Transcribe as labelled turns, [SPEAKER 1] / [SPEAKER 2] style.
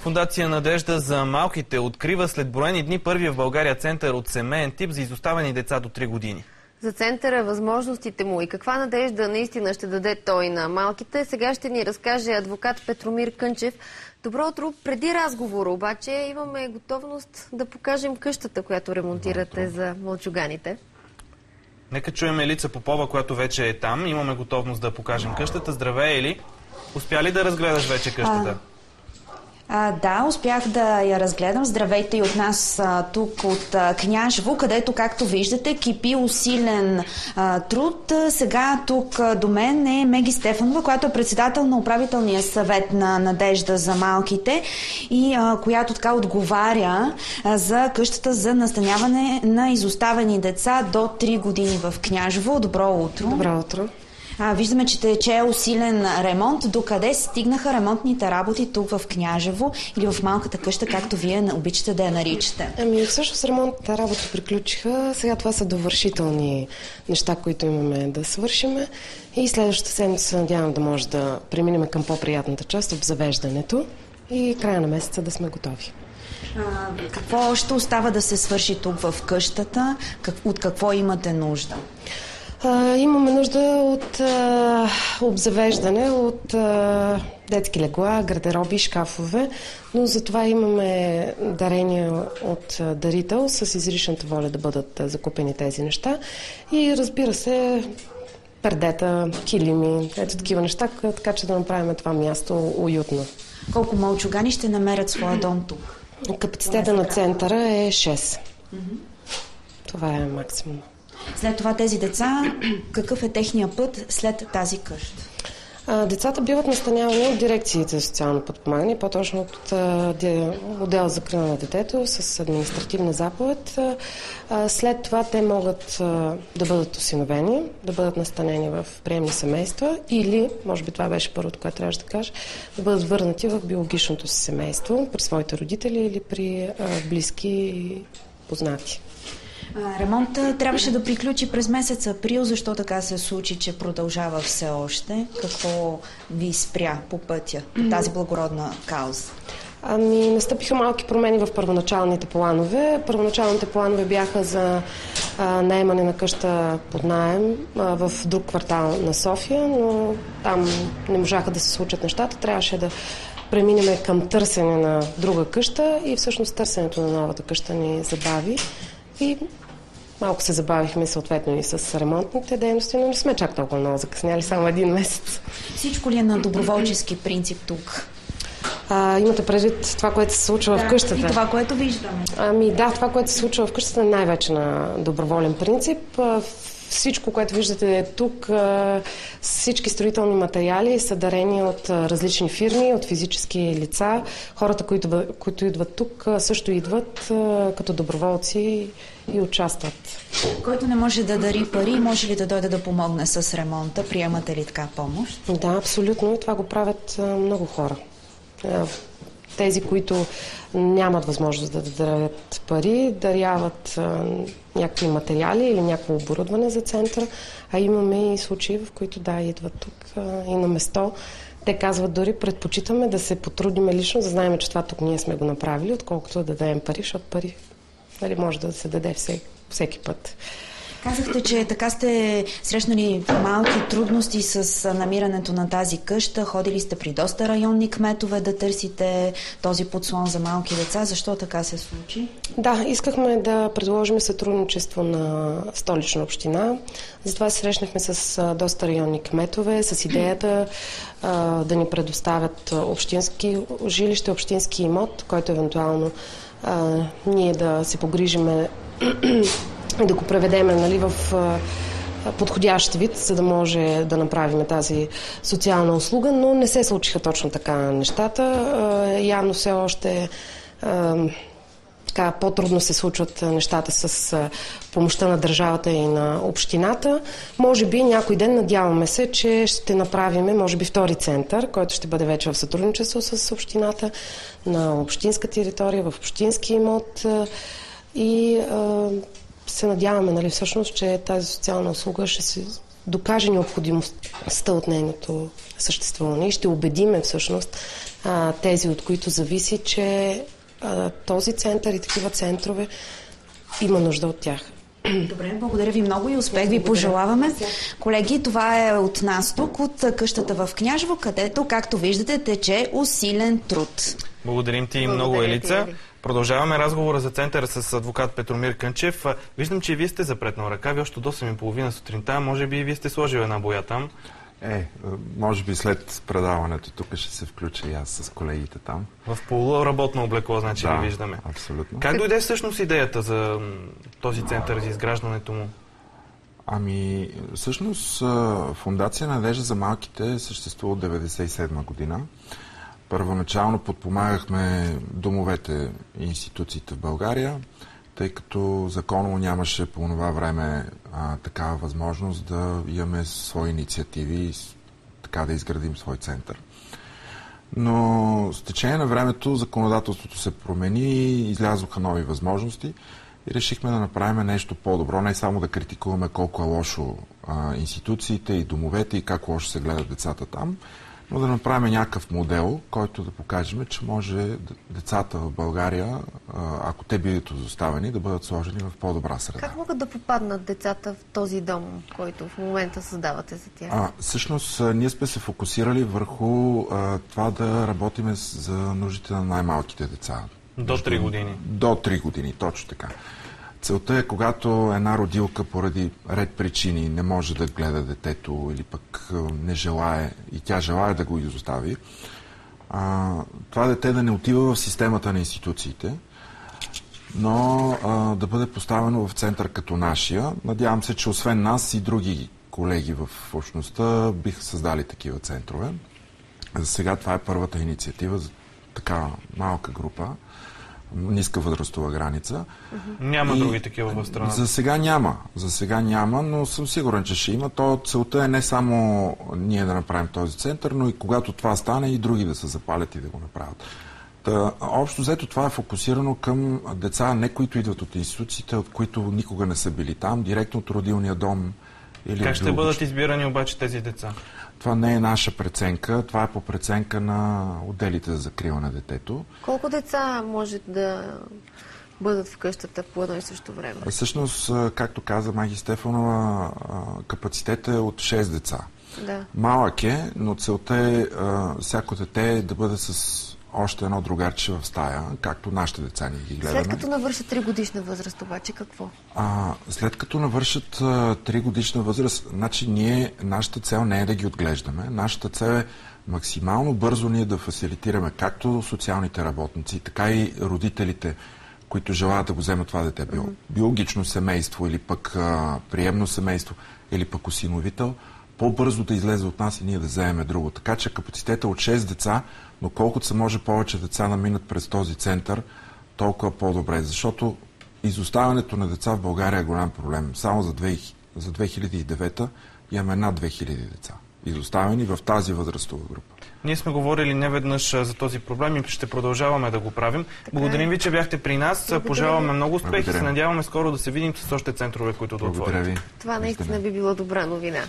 [SPEAKER 1] Фондация Надежда за малките открива след броени дни първия в България център от семеен тип за изоставени деца до 3 години.
[SPEAKER 2] За центъра, възможностите му и каква надежда наистина ще даде той на малките, сега ще ни разкаже адвокат Петромир Кънчев. Добро утро! Преди разговора обаче имаме готовност да покажем къщата, която ремонтирате за мълчуганите.
[SPEAKER 1] Нека чуем Елица Попова, която вече е там. Имаме готовност да покажем къщата. Здравей, Ели! Успя ли да разгледаш вече къщата?
[SPEAKER 3] Да, успях да я разгледам. Здравейте и от нас тук от Княжево, където, както виждате, кипи усилен труд. Сега тук до мен е Меги Стефанова, която е председател на управителния съвет на Надежда за малките и която така отговаря за къщата за настаняване на изоставени деца до 3 години в Княжево. Добро утро!
[SPEAKER 4] Добро утро!
[SPEAKER 3] Виждаме, че тече усилен ремонт. Докъде стигнаха ремонтните работи тук в Княжево или в малката къща, както вие обичате да я наричате?
[SPEAKER 4] Всъщност ремонтните работи приключиха. Сега това са довършителни неща, които имаме да свършиме. И следващата седмица надявам да може да преминем към по-приятната част, обзавеждането. И края на месеца да сме готови.
[SPEAKER 3] Какво още остава да се свърши тук в къщата? От какво имате нужда?
[SPEAKER 4] Имаме нужда от обзавеждане, от детски легла, гардероби, шкафове, но за това имаме дарения от дарител с изричната воля да бъдат закупени тези неща. И разбира се, пердета, килими, ето такива неща, така че да направим това място уютно.
[SPEAKER 3] Колко мълчугани ще намерят своя дом тук?
[SPEAKER 4] Капацитета на центъра е 6. Това е максимум.
[SPEAKER 3] След това тези деца, какъв е техния път след тази къща?
[SPEAKER 4] Децата биват настанявани от дирекциите за социално подпомагане, по-точно от отдел за закрила на детето с административна заповед. След това те могат да бъдат осиновени, да бъдат настанени в приемни семейства или, може би това беше първото, което трябваше да кажа, да бъдат върнати в биологичното си семейство при своите родители или при близки и познати.
[SPEAKER 3] Ремонтът трябваше да приключи през месец април. Защо така се случи, че продължава все още? Какво ви спря по пътя, по тази благородна кауза?
[SPEAKER 4] Настъпиха малки промени в първоначалните планове. Първоначалните планове бяха за наемане на къща под наем в друг квартал на София, но там не можаха да се случат нещата. Трябваше да преминем към търсене на друга къща и всъщност търсенето на новата къща ни забави. И малко се забавихме съответно и с ремонтните дейности, но не сме чак толкова много закъсняли, само 1 месец.
[SPEAKER 3] Всичко ли е на доброволчески принцип тук?
[SPEAKER 4] Имате предвид това, което се случва в къщата?
[SPEAKER 3] И това, което виждаме.
[SPEAKER 4] Да, това, което се случва в къщата е най-вече на доброволен принцип. Всичко, което виждате тук, всички строителни материали са дарени от различни фирми, от физически лица. Хората, които идват тук, също идват като доброволци и участват.
[SPEAKER 3] Който не може да дари пари, може ли да дойде да помогне с ремонта? Приемате ли така помощ?
[SPEAKER 4] Да, абсолютно. И това го правят много хора. Тези, които нямат възможност да дарят пари, даряват някакви материали или някакво оборудване за центъра, а имаме и случаи, в които идват тук и на место. Те казват дори, предпочитаме да се потрудим лично, да знаем, че това тук ние сме го направили, отколкото да дадем пари, защото пари може да се даде всеки път.
[SPEAKER 3] Казахте, че така сте срещнали малки трудности с намирането на тази къща. Ходили сте при доста районни кметове да търсите този подслон за малки деца. Защо така се случи?
[SPEAKER 4] Да, искахме да предложим сътрудничество на Столична община. Затова се срещнахме с доста районни кметове, с идеята да ни предоставят общински жилище, общински имот, който евентуално ние да се погрижиме да го преведеме в подходящ вид, за да може да направим тази социална услуга, но не се случиха точно така нещата. Явно все още по-трудно се случват нещата с помощта на държавата и на общината. Може би някой ден надяваме се, че ще направим, може би, втори център, който ще бъде вече в сътрудничество с общината на общинска територия, в общински имот и се надяваме, всъщност, че тази социална услуга ще се докаже необходимостта от нейното съществуване и ще убедиме всъщност тези, от които зависи, че този център и такива центрове има нужда от тях.
[SPEAKER 3] Добре, благодаря ви много и успех ви пожелаваме. Колеги, това е от нас тук, от къщата в Княжево, където, както виждате, тече усилен труд.
[SPEAKER 1] Благодарим ти много, Елица. Продължаваме разговора за центъра с адвокат Петромир Кънчев. Виждам, че и вие сте запретнал ръка. Ви още до 8:30 сутринта. Може би и вие сте сложили една боя там.
[SPEAKER 5] Може би след предаването тук ще се включа и аз с колегите там.
[SPEAKER 1] В полуработно облекло, значи
[SPEAKER 5] да,
[SPEAKER 1] ви виждаме.
[SPEAKER 5] Абсолютно.
[SPEAKER 1] Как дойде всъщност идеята за този център, за изграждането му?
[SPEAKER 5] Всъщност Фондация Надежда за малките съществува от 1997 година. Първоначално подпомагахме домовете и институциите в България, тъй като законово нямаше по това време такава възможност да имаме свои инициативи и така да изградим свой център. Но с течение на времето законодателството се промени, излязоха нови възможности и решихме да направим нещо по-добро, не само да критикуваме колко е лошо институциите и домовете и как лошо се гледат децата там, но да направим някакъв модел, който да покажем, че може децата в България, ако те бидат изоставени, да бъдат сложени в по-добра среда.
[SPEAKER 2] Как могат да попаднат децата в този дом, който в момента създавате за тях?
[SPEAKER 5] Всъщност, ние сме се фокусирали върху това да работим за нуждите на най-малките деца.
[SPEAKER 1] До 3 години.
[SPEAKER 5] До 3 години, точно така. Целта е, когато една родилка поради ред причини не може да гледа детето или пък не желае и тя желае да го изостави, това дете да не отива в системата на институциите, но да бъде поставено в център като нашия. Надявам се, че освен нас и други колеги в общността биха създали такива центрове. За сега това е първата инициатива за такава малка група, ниска възрастова граница.
[SPEAKER 1] Няма други такива в страната?
[SPEAKER 5] За сега няма, но съм сигурен, че ще има. Целта е не само ние да направим този център, но и когато това стане и други да се запалят и да го направят. Общо взето това е фокусирано към деца, не които идват от институциите, от които никога не са били там, директно от родилния дом.
[SPEAKER 1] Как ще бъдат избирани обаче тези деца?
[SPEAKER 5] Това не е наша преценка, това е по преценка на отделите за закрила на детето.
[SPEAKER 2] Колко деца може да бъдат в къщата по едно и също време?
[SPEAKER 5] Всъщност, както каза Маги Стефанова, капацитетът е от 6 деца.
[SPEAKER 2] Да.
[SPEAKER 5] Малък е, но целта е всяко дете да бъде с още едно другарче в стая, както нашите деца ни ги гледаме.
[SPEAKER 2] След като навършат 3-годишна възраст, обаче какво?
[SPEAKER 5] След като навършат 3-годишна възраст, значи нашата цел не е да ги отглеждаме. Нашата цел е максимално бързо ние да фасилитираме както социалните работници, така и родителите, които желаят да го вземат това дете. Биологично семейство или пък приемно семейство или пък осиновител, по-бързо да излезе от нас и ние да вземем друго. Така че капацитета от 6 деца, но колкото се може повече деца да минат през този център, толкова по-добре. Защото изоставянето на деца в България е голям проблем. Само за 2009 имаме над 2000 деца изоставени в тази възрастова група.
[SPEAKER 1] Ние сме говорили неведнъж за този проблем и ще продължаваме да го правим. Благодарим ви, че бяхте при нас. Пожелаваме много успех и се надяваме скоро да се видим с още центрове, които да отворят.
[SPEAKER 5] Благодаря ви.
[SPEAKER 2] Това наистина би било добра новина.